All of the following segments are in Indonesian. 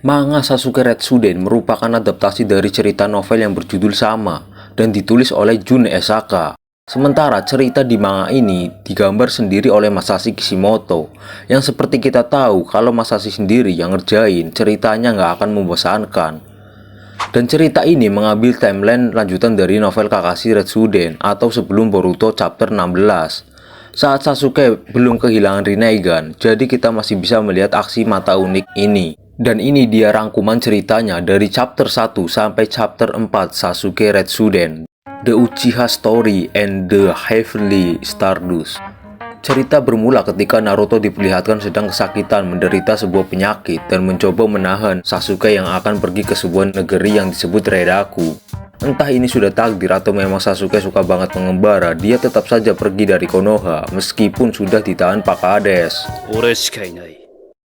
Manga Sasuke Retsuden merupakan adaptasi dari cerita novel yang berjudul sama dan ditulis oleh Jun Esaka. Sementara cerita di manga ini digambar sendiri oleh Masashi Kishimoto, yang seperti kita tahu kalau Masashi sendiri yang ngerjain, ceritanya nggak akan membosankan. Dan cerita ini mengambil timeline lanjutan dari novel Kakashi Retsuden atau sebelum Boruto chapter 16. Saat Sasuke belum kehilangan Rinnegan, jadi kita masih bisa melihat aksi mata unik ini. Dan ini dia rangkuman ceritanya dari chapter 1 sampai chapter 4 Sasuke Retsuden, The Uchiha Story and the Heavenly Stardust. Cerita bermula ketika Naruto diperlihatkan sedang kesakitan menderita sebuah penyakit dan mencoba menahan Sasuke yang akan pergi ke sebuah negeri yang disebut Redaku. Entah ini sudah takdir atau memang Sasuke suka banget mengembara, dia tetap saja pergi dari Konoha meskipun sudah ditahan Pak Hades.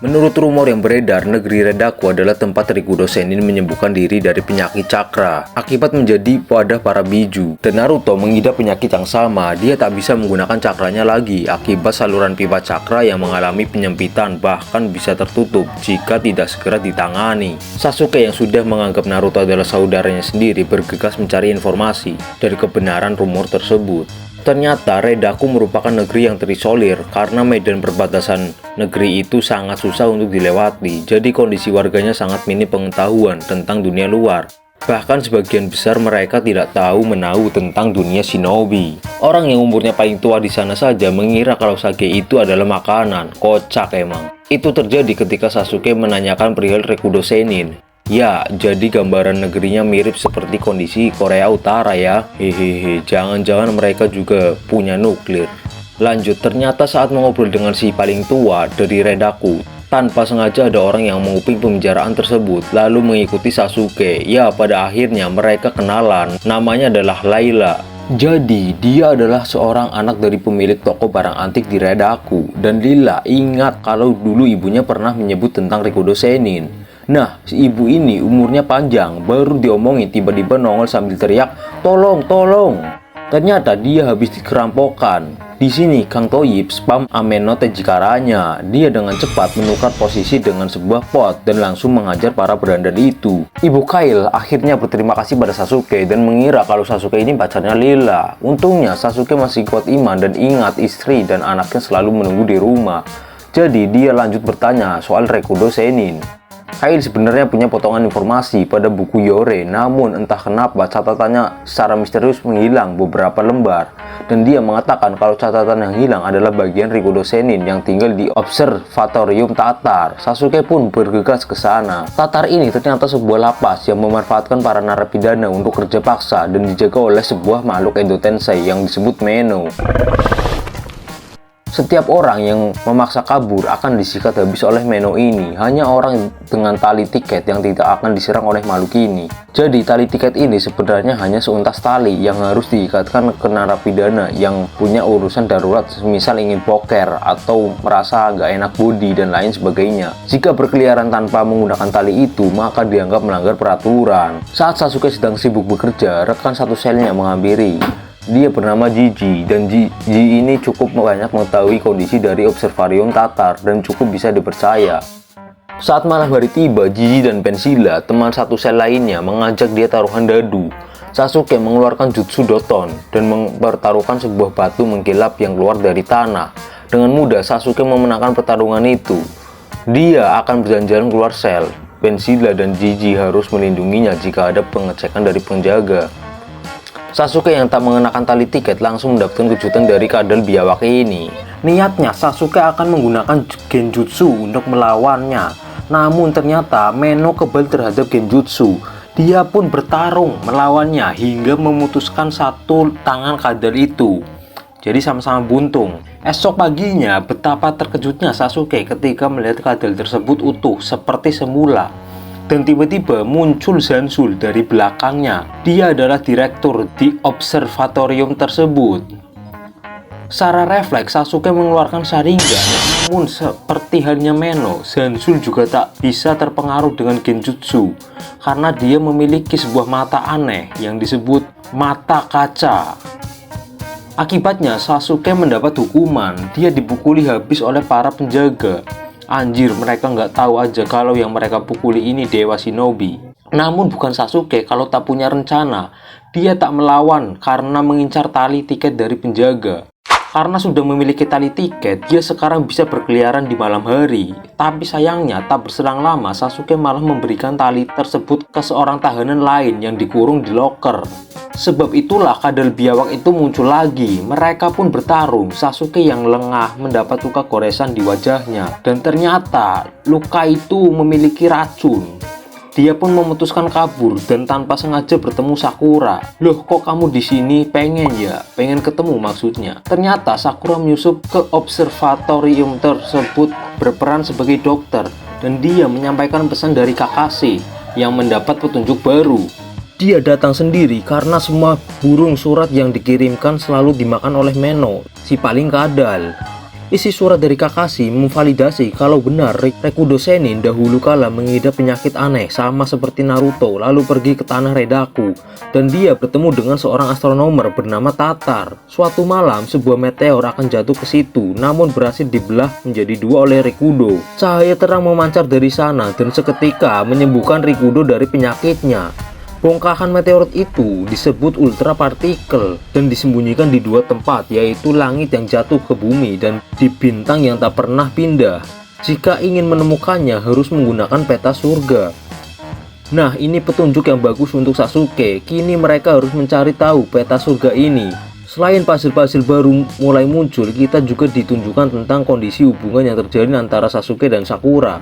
Menurut rumor yang beredar, negeri Redaku adalah tempat Rikudo Sennin menyembuhkan diri dari penyakit cakra akibat menjadi wadah para biju. Dan Naruto mengidap penyakit yang sama, dia tak bisa menggunakan cakranya lagi akibat saluran pipa cakra yang mengalami penyempitan, bahkan bisa tertutup jika tidak segera ditangani. Sasuke yang sudah menganggap Naruto adalah saudaranya sendiri bergegas mencari informasi dari kebenaran rumor tersebut. Ternyata Redaku merupakan negeri yang terisolir karena medan perbatasan negeri itu sangat susah untuk dilewati, jadi kondisi warganya sangat minim pengetahuan tentang dunia luar. Bahkan sebagian besar mereka tidak tahu menahu tentang dunia shinobi. Orang yang umurnya paling tua di sana saja mengira kalau sake itu adalah makanan. Kocak emang. Itu terjadi ketika Sasuke menanyakan perihal Rikudo Sennin. Ya, jadi gambaran negerinya mirip seperti kondisi Korea Utara ya. Hehehe, jangan-jangan mereka juga punya nuklir. Lanjut, ternyata saat mengobrol dengan si paling tua dari Redaku, tanpa sengaja ada orang yang menguping pembicaraan tersebut lalu mengikuti Sasuke. Ya, pada akhirnya mereka kenalan. Namanya adalah Layla. Jadi, dia adalah seorang anak dari pemilik toko barang antik di Redaku. Dan Lila ingat kalau dulu ibunya pernah menyebut tentang Rikudo Sennin. Nah, si ibu ini umurnya panjang, baru diomongin tiba-tiba nongol sambil teriak, "Tolong, tolong!" Ternyata dia habis dikerampokan. Di sini Kang Toyib spam Ameno Tejikaranya. Dia dengan cepat menukar posisi dengan sebuah pot dan langsung mengajar para berandal itu. Ibu Kyle akhirnya berterima kasih pada Sasuke dan mengira kalau Sasuke ini pacarnya Lila. Untungnya Sasuke masih kuat iman dan ingat istri dan anaknya selalu menunggu di rumah. Jadi dia lanjut bertanya soal Rikudo Sennin. Kyle sebenarnya punya potongan informasi pada buku Yore, namun entah kenapa catatannya secara misterius menghilang beberapa lembar. Dan dia mengatakan kalau catatan yang hilang adalah bagian Rikudo Sennin yang tinggal di Observatorium Tatar. Sasuke pun bergegas ke sana. Tatar ini ternyata sebuah lapas yang memanfaatkan para narapidana untuk kerja paksa dan dijaga oleh sebuah makhluk Edo Tensei yang disebut Meno. Setiap orang yang memaksa kabur akan disikat habis oleh Meno ini. Hanya orang dengan tali tiket yang tidak akan diserang oleh makhluk ini. Jadi tali tiket ini sebenarnya hanya seuntas tali yang harus diikatkan ke narapidana yang punya urusan darurat, misal ingin poker atau merasa nggak enak body dan lain sebagainya. Jika berkeliaran tanpa menggunakan tali itu, maka dianggap melanggar peraturan. Saat Sasuke sedang sibuk bekerja, rekan satu selnya menghampiri. Dia bernama Jiji, dan Jiji ini cukup banyak mengetahui kondisi dari Observatorium Tatar dan cukup bisa dipercaya. Saat malam hari tiba, Jiji dan Pensila, teman satu sel lainnya, mengajak dia taruhan dadu. Sasuke mengeluarkan Jutsu Doton dan mempertaruhkan sebuah batu mengkilap yang keluar dari tanah. Dengan mudah, Sasuke memenangkan pertarungan itu. Dia akan berjalan-jalan keluar sel. Pensila dan Jiji harus melindunginya jika ada pengecekan dari penjaga. Sasuke yang tak mengenakan tali tiket langsung mendapatkan kejutan dari kadal biawak ini. Niatnya Sasuke akan menggunakan genjutsu untuk melawannya. Namun ternyata Meno kebal terhadap genjutsu. Dia pun bertarung melawannya hingga memutuskan satu tangan kadal itu. Jadi sama-sama buntung. Esok paginya betapa terkejutnya Sasuke ketika melihat kadal tersebut utuh seperti semula. Dan tiba-tiba muncul Zansul dari belakangnya. Dia adalah direktur di observatorium tersebut. Secara refleks Sasuke mengeluarkan Sharingan. Namun seperti halnya Meno, Zansul juga tak bisa terpengaruh dengan genjutsu karena dia memiliki sebuah mata aneh yang disebut mata kaca. Akibatnya Sasuke mendapat hukuman. Dia dipukuli habis oleh para penjaga. Anjir, mereka nggak tahu aja kalau yang mereka pukuli ini Dewa Shinobi. Namun bukan Sasuke kalau tak punya rencana. Dia tak melawan karena mengincar tali tiket dari penjaga. Karena sudah memiliki tali tiket, dia sekarang bisa berkeliaran di malam hari. Tapi sayangnya, tak berselang lama, Sasuke malah memberikan tali tersebut ke seorang tahanan lain yang dikurung di loker. Sebab itulah kadal biawak itu muncul lagi. Mereka pun bertarung. Sasuke yang lengah mendapat luka goresan di wajahnya. Dan ternyata, luka itu memiliki racun. Dia pun memutuskan kabur dan tanpa sengaja bertemu Sakura. Loh, kok kamu di sini? Pengen ya? Pengen ketemu maksudnya. Ternyata Sakura menyusup ke observatorium tersebut berperan sebagai dokter dan dia menyampaikan pesan dari Kakashi yang mendapat petunjuk baru. Dia datang sendiri karena semua burung surat yang dikirimkan selalu dimakan oleh Meno, si paling kadal. Isi surat dari Kakashi memvalidasi kalau benar Rikudo Senin dahulu kala mengidap penyakit aneh sama seperti Naruto lalu pergi ke tanah Redaku dan dia bertemu dengan seorang astronomer bernama Tatar. Suatu malam sebuah meteor akan jatuh ke situ namun berhasil dibelah menjadi dua oleh Rikudo. Cahaya terang memancar dari sana dan seketika menyembuhkan Rikudo dari penyakitnya. Bongkahan meteorit itu disebut ultrapartikel dan disembunyikan di dua tempat, yaitu langit yang jatuh ke bumi dan di bintang yang tak pernah pindah. Jika ingin menemukannya harus menggunakan peta surga. Nah, ini petunjuk yang bagus untuk Sasuke. Kini mereka harus mencari tahu peta surga ini. Selain puzzle-puzzle baru mulai muncul, kita juga ditunjukkan tentang kondisi hubungan yang terjadi antara Sasuke dan Sakura.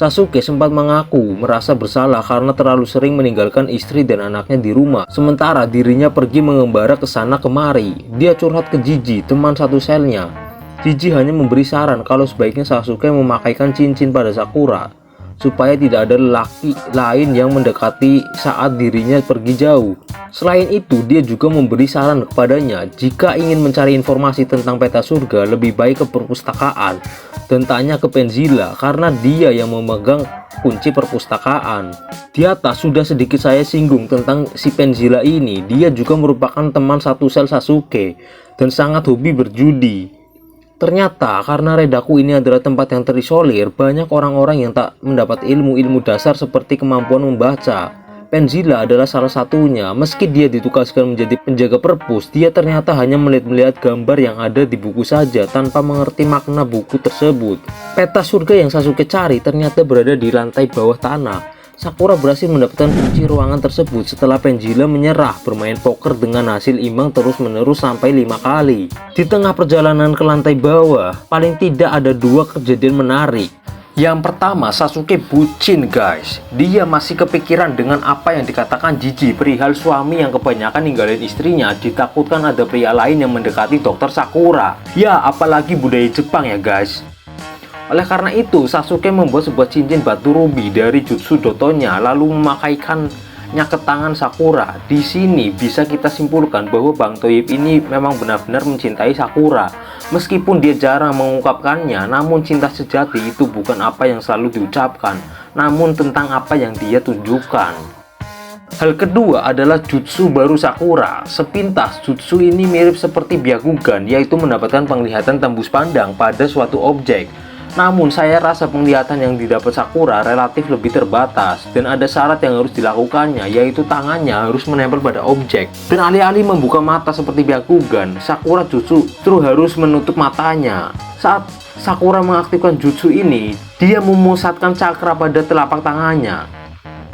Sasuke sempat mengaku merasa bersalah karena terlalu sering meninggalkan istri dan anaknya di rumah, sementara dirinya pergi mengembara ke sana kemari. Dia curhat ke Jiji, teman satu selnya. Jiji hanya memberi saran kalau sebaiknya Sasuke memakaikan cincin pada Sakura, supaya tidak ada lelaki lain yang mendekati saat dirinya pergi jauh. Selain itu, dia juga memberi saran kepadanya jika ingin mencari informasi tentang peta surga, lebih baik ke perpustakaan dan tanya ke Penzilla karena dia yang memegang kunci perpustakaan. Di atas sudah sedikit saya singgung tentang si Penzilla ini. Dia juga merupakan teman satu sel Sasuke dan sangat hobi berjudi. Ternyata karena Redaku ini adalah tempat yang terisolir, banyak orang-orang yang tak mendapat ilmu-ilmu dasar seperti kemampuan membaca. Penzilla adalah salah satunya. Meski dia ditugaskan menjadi penjaga perpus, dia ternyata hanya melihat gambar yang ada di buku saja tanpa mengerti makna buku tersebut. Peta surga yang Sasuke cari ternyata berada di lantai bawah tanah. Sakura berhasil mendapatkan kunci ruangan tersebut setelah Penzilla menyerah bermain poker dengan hasil imbang terus-menerus sampai 5 kali. Di tengah perjalanan ke lantai bawah, paling tidak ada dua kejadian menarik. Yang pertama, Sasuke bucin guys. Dia masih kepikiran dengan apa yang dikatakan Jiji perihal suami yang kebanyakan ninggalin istrinya, ditakutkan ada pria lain yang mendekati dokter Sakura. Ya, apalagi budaya Jepang ya guys. Oleh karena itu, Sasuke membuat sebuah cincin batu rubi dari jutsu dotonya lalu memakaikannya ke tangan Sakura. Di sini bisa kita simpulkan bahwa Bang Toyib ini memang benar-benar mencintai Sakura. Meskipun dia jarang mengungkapkannya, namun cinta sejati itu bukan apa yang selalu diucapkan, namun tentang apa yang dia tunjukkan. Hal kedua adalah jutsu baru Sakura. Sepintas, jutsu ini mirip seperti Byakugan, yaitu mendapatkan penglihatan tembus pandang pada suatu objek. Namun saya rasa penglihatan yang didapat Sakura relatif lebih terbatas dan ada syarat yang harus dilakukannya, yaitu tangannya harus menempel pada objek. Dan alih-alih membuka mata seperti Byakugan, Sakura justru harus menutup matanya. Saat Sakura mengaktifkan jutsu ini, dia memusatkan cakra pada telapak tangannya,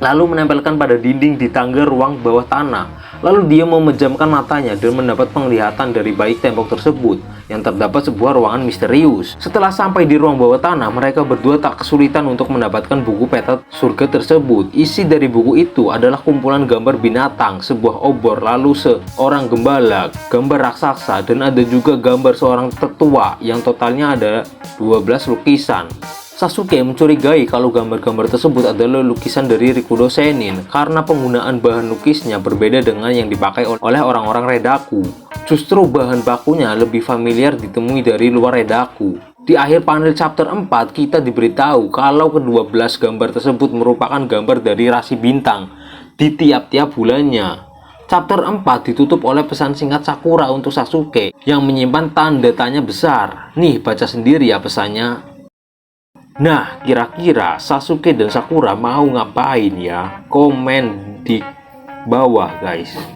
lalu menempelkan pada dinding di tangga ruang bawah tanah. Lalu dia memejamkan matanya dan mendapat penglihatan dari balik tembok tersebut yang terdapat sebuah ruangan misterius. Setelah sampai di ruang bawah tanah, mereka berdua tak kesulitan untuk mendapatkan buku peta surga tersebut. Isi dari buku itu adalah kumpulan gambar binatang, sebuah obor, lalu seorang gembala, gambar raksasa, dan ada juga gambar seorang tetua yang totalnya ada 12 lukisan. Sasuke mencurigai kalau gambar-gambar tersebut adalah lukisan dari Rikudo Senin karena penggunaan bahan lukisnya berbeda dengan yang dipakai oleh orang-orang Redaku. Justru bahan bakunya lebih familiar ditemui dari luar Redaku. Di akhir panel chapter 4 kita diberitahu kalau ke-12 gambar tersebut merupakan gambar dari rasi bintang di tiap-tiap bulannya. Chapter 4 ditutup oleh pesan singkat Sakura untuk Sasuke yang menyimpan tanda tanya besar. Nih, baca sendiri ya pesannya. Nah, kira-kira Sasuke dan Sakura mau ngapain ya? Komen di bawah guys.